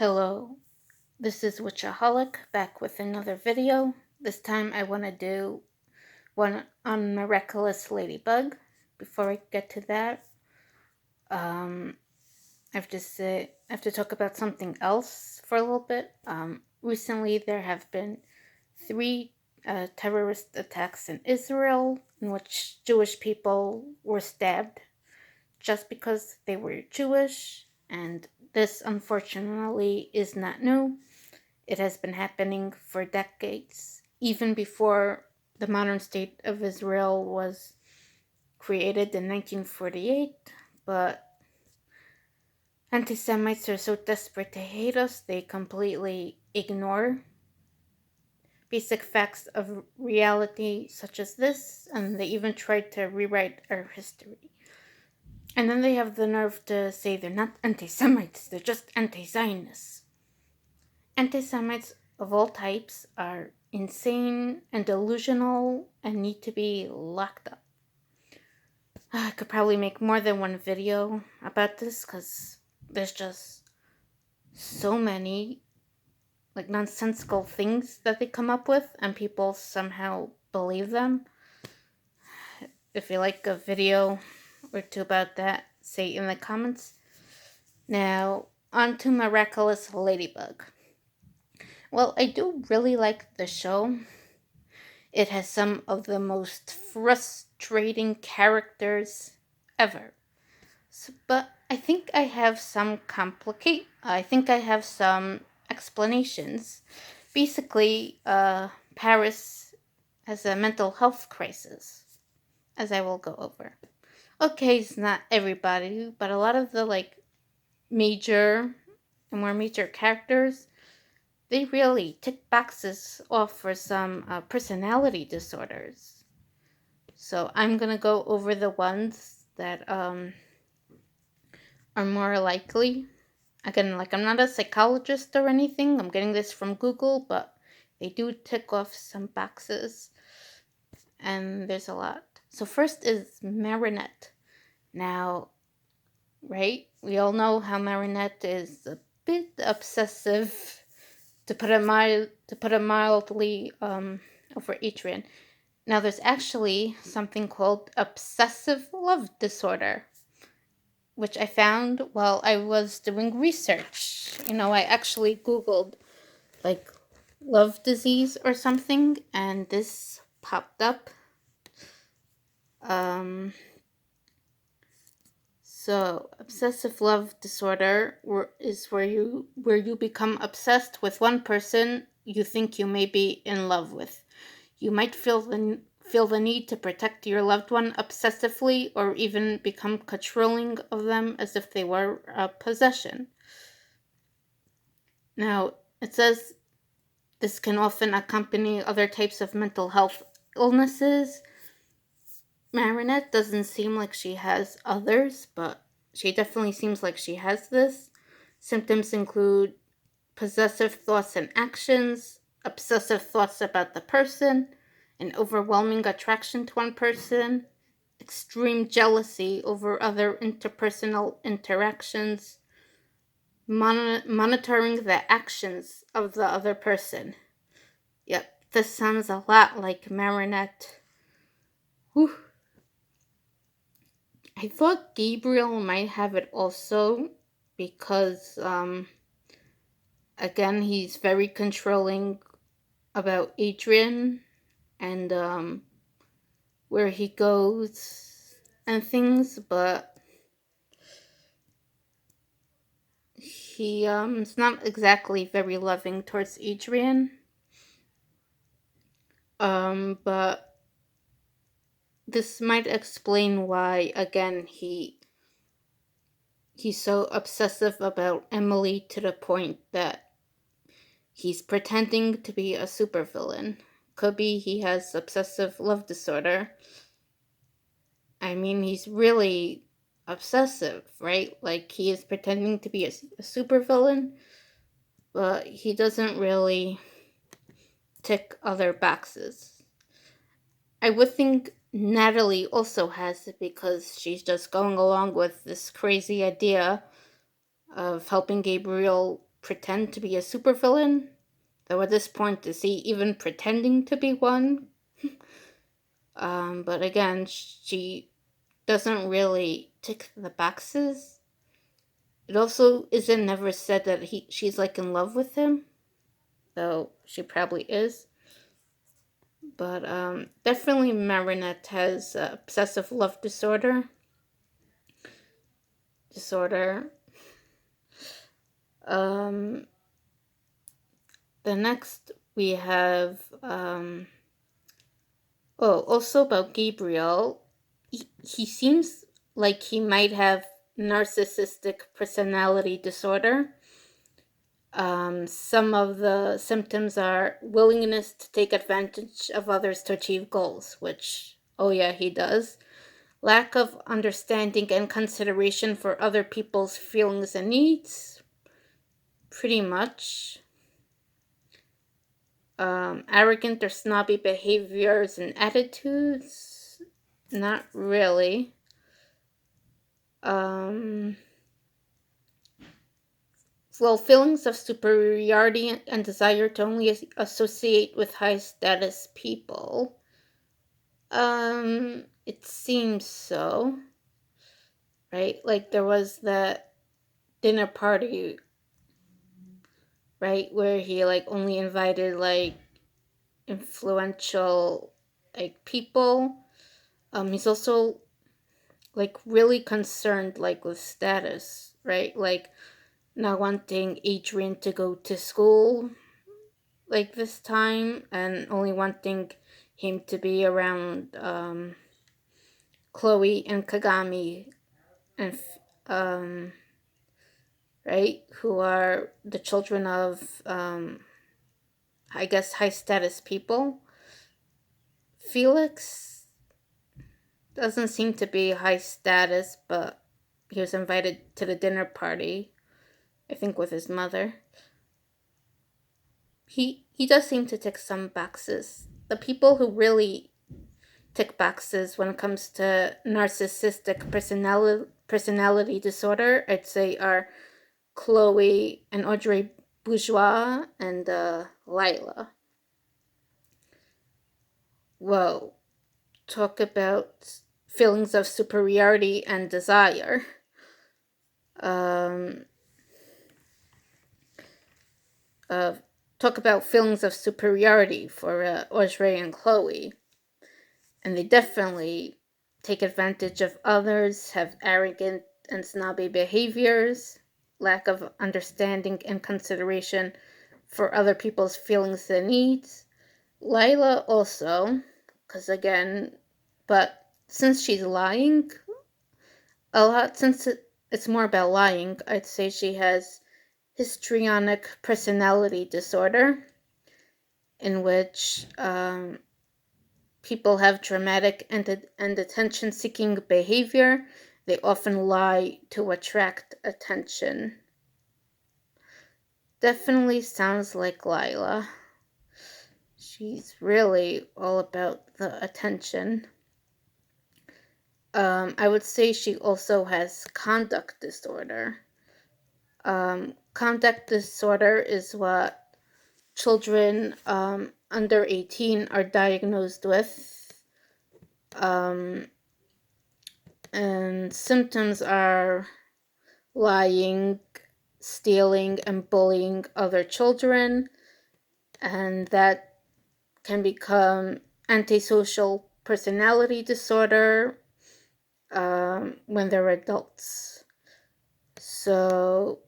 Hello, this is w.i.t.c.h.aholic back with another video. This time I want to do one on Miraculous Ladybug. Before I get to that, I have to talk about something else for a little bit. Recently there have been three terrorist attacks in Israel in which Jewish people were stabbed just because they were Jewish, and this unfortunately is not new. It has been happening for decades, even before the modern state of Israel was created in 1948. But anti-Semites are so desperate to hate us, they completely ignore basic facts of reality such as this, and they even tried to rewrite our history. And then they have the nerve to say they're not anti-Semites, they're just anti-Zionists. Anti-Semites of all types are insane and delusional and need to be locked up. I could probably make more than one video about this because there's just so many nonsensical things that they come up with and people somehow believe them. If you like a video or two about that, say in the comments. Now, on to Miraculous Ladybug. Well, I do really like the show. It has some of the most frustrating characters ever. But I think I have some explanations. Basically, Paris has a mental health crisis, as I will go over. Okay, it's not everybody, but a lot of the more major characters, they really tick boxes off for some personality disorders. So I'm gonna go over the ones that are more likely. Again, I'm not a psychologist or anything. I'm getting this from Google, but they do tick off some boxes, and there's a lot. So first is Marinette. Now, right? We all know how Marinette is a bit obsessive, to put it mildly, over Adrian. Now, there's actually something called obsessive love disorder, which I found while I was doing research. I actually Googled love disease or something, and this popped up. So obsessive love disorder is where you become obsessed with one person you think you may be in love with. You might feel the need to protect your loved one obsessively, or even become controlling of them as if they were a possession. Now, it says this can often accompany other types of mental health illnesses. Marinette doesn't seem like she has others, but she definitely seems like she has this. Symptoms include possessive thoughts and actions, obsessive thoughts about the person, an overwhelming attraction to one person, extreme jealousy over other interpersonal interactions, monitoring the actions of the other person. Yep, this sounds a lot like Marinette. Whew. I thought Gabriel might have it also because, again, he's very controlling about Adrian and where he goes and things, but he is not exactly very loving towards Adrian. But this might explain why, again, he's so obsessive about Emily to the point that he's pretending to be a supervillain. Could be he has obsessive love disorder. I mean, he's really obsessive, right? He is pretending to be a supervillain, but he doesn't really tick other boxes. I would think Natalie also has it because she's just going along with this crazy idea of helping Gabriel pretend to be a supervillain. Though at this point, is he even pretending to be one? But again, she doesn't really tick the boxes. It also isn't never said that she's like in love with him, though she probably is. But definitely Marinette has obsessive love disorder. Um, the next we have also about Gabriel. He seems like he might have narcissistic personality disorder. Some of the symptoms are willingness to take advantage of others to achieve goals, which, oh yeah, he does. Lack of understanding and consideration for other people's feelings and needs, pretty much. Arrogant or snobby behaviors and attitudes, not really. Um, well, feelings of superiority and desire to only associate with high status people. It seems so. Right? Like there was that dinner party, right, where he like only invited like influential like people. He's also like really concerned like with status, right? Like not wanting Adrian to go to school like this time and only wanting him to be around Chloe and Kagami and right, who are the children of I guess high status people. Felix doesn't seem to be high status, but he was invited to the dinner party, I think with his mother. He does seem to tick some boxes. The people who really tick boxes when it comes to narcissistic personality disorder, I'd say, are Chloe and Audrey Bourgeois and Lila. Whoa, talk about feelings of superiority and desire. Um, uh, talk about feelings of superiority for Audrey and Chloe. And they definitely take advantage of others, have arrogant and snobby behaviors, lack of understanding and consideration for other people's feelings and needs. Lila also, because again, but since she's lying a lot, since it's more about lying, I'd say she has histrionic personality disorder, in which people have dramatic and attention seeking behavior. They often lie to attract attention. Definitely sounds like Lila. She's really all about the attention. I would say she also has conduct disorder. Conduct disorder is what children under 18 are diagnosed with. And symptoms are lying, stealing, and bullying other children, and that can become antisocial personality disorder when they're adults. So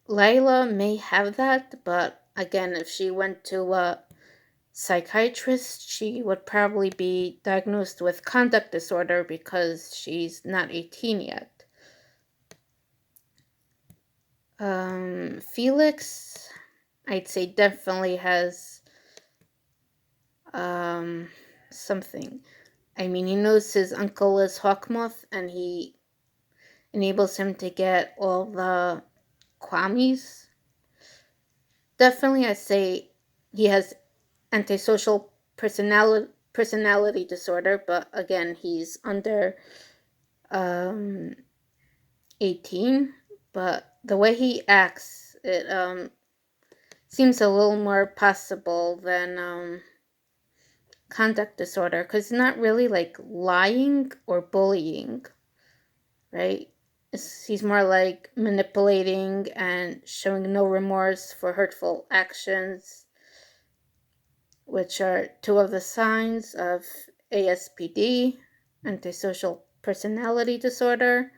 Layla may have that, but again, if she went to a psychiatrist, she would probably be diagnosed with conduct disorder because she's not 18 yet. Felix, I'd say definitely has something. I mean, he knows his uncle is Hawkmoth, and he enables him to get all the Kwamis. Definitely, I'd say he has antisocial personality disorder, but again, he's under 18. but the way he acts, it seems a little more possible than conduct disorder, because it's not really like lying or bullying, right? He's more like manipulating and showing no remorse for hurtful actions, which are two of the signs of ASPD, antisocial personality disorder.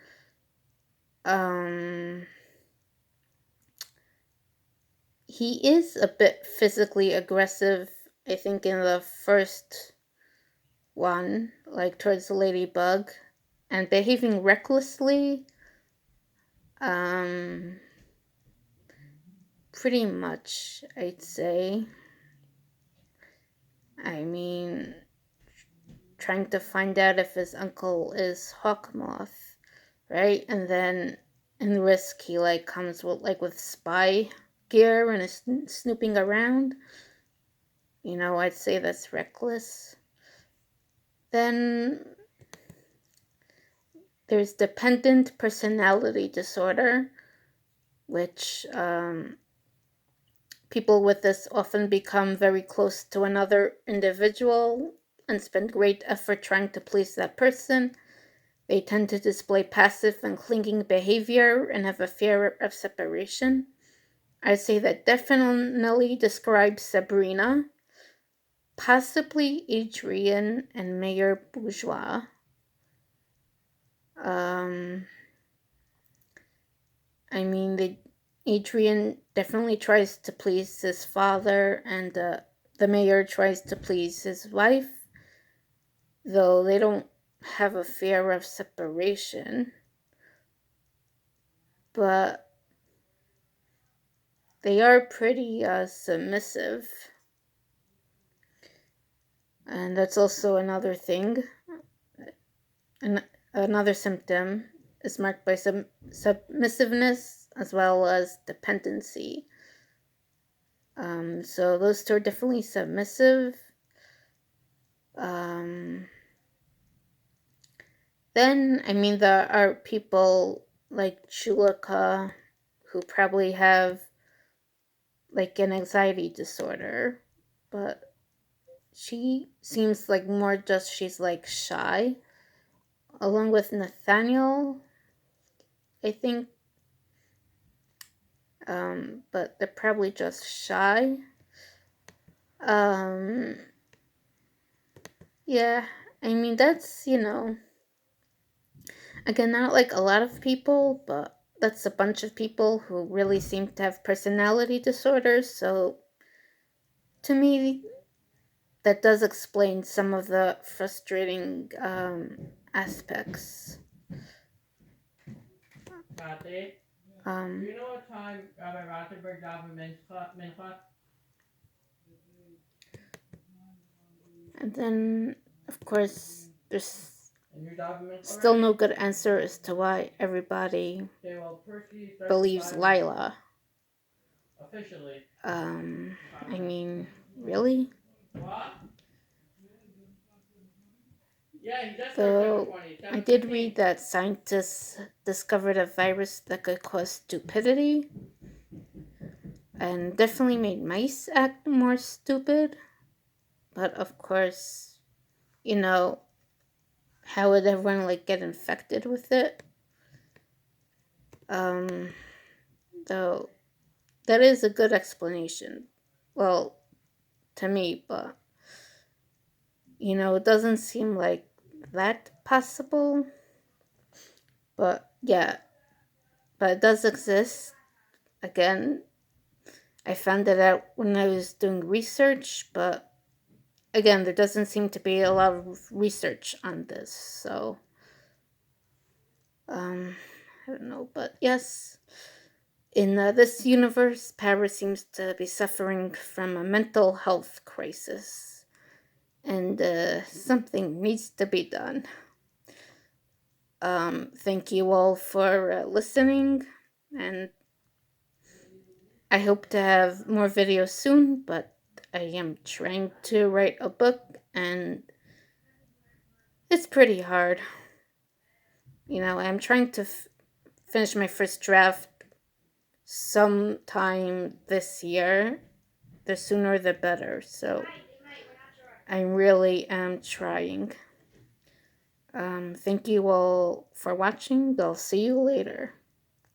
He is a bit physically aggressive, I think, in the first one, like towards the ladybug, and behaving recklessly. Pretty much, I'd say. I mean, trying to find out if his uncle is Hawkmoth, right? And then in Risk, he like comes with spy gear and is snooping around. I'd say that's reckless. Then there's dependent personality disorder, which people with this often become very close to another individual and spend great effort trying to please that person. They tend to display passive and clinging behavior and have a fear of separation. I'd say that definitely describes Sabrina, possibly Adrian and Mayor Bourgeois. Adrian definitely tries to please his father, and the mayor tries to please his wife, though they don't have a fear of separation. But they are pretty submissive. And that's also another thing. Another symptom is marked by some submissiveness as well as dependency. So those two are definitely submissive. Then, there are people like Chulika who probably have like an anxiety disorder, but she seems like more just she's like shy, along with Nathaniel, I think. But they're probably just shy. Yeah, that's, again, not like a lot of people, but that's a bunch of people who really seem to have personality disorders. So to me, that does explain some of the frustrating aspects. Do you know what time Rabbi Rothenberg davened mincha? And then, of course, there's still no good answer as to why everybody believes Lila. Officially. Really? What? Yeah, he does. So I did read that scientists discovered a virus that could cause stupidity, and definitely made mice act more stupid. But of course, how would everyone like get infected with it? Though that is a good explanation. Well, to me, but it doesn't seem like that possible. But yeah, but it does exist. Again, I found it out when I was doing research, but again, there doesn't seem to be a lot of research on this. So, I don't know, but yes, in this universe, Paris seems to be suffering from a mental health crisis, and something needs to be done. Thank you all for listening, and I hope to have more videos soon, but I am trying to write a book, and it's pretty hard. I'm trying to finish my first draft sometime this year. The sooner the better. So I really am trying. Thank you all for watching. I'll see you later.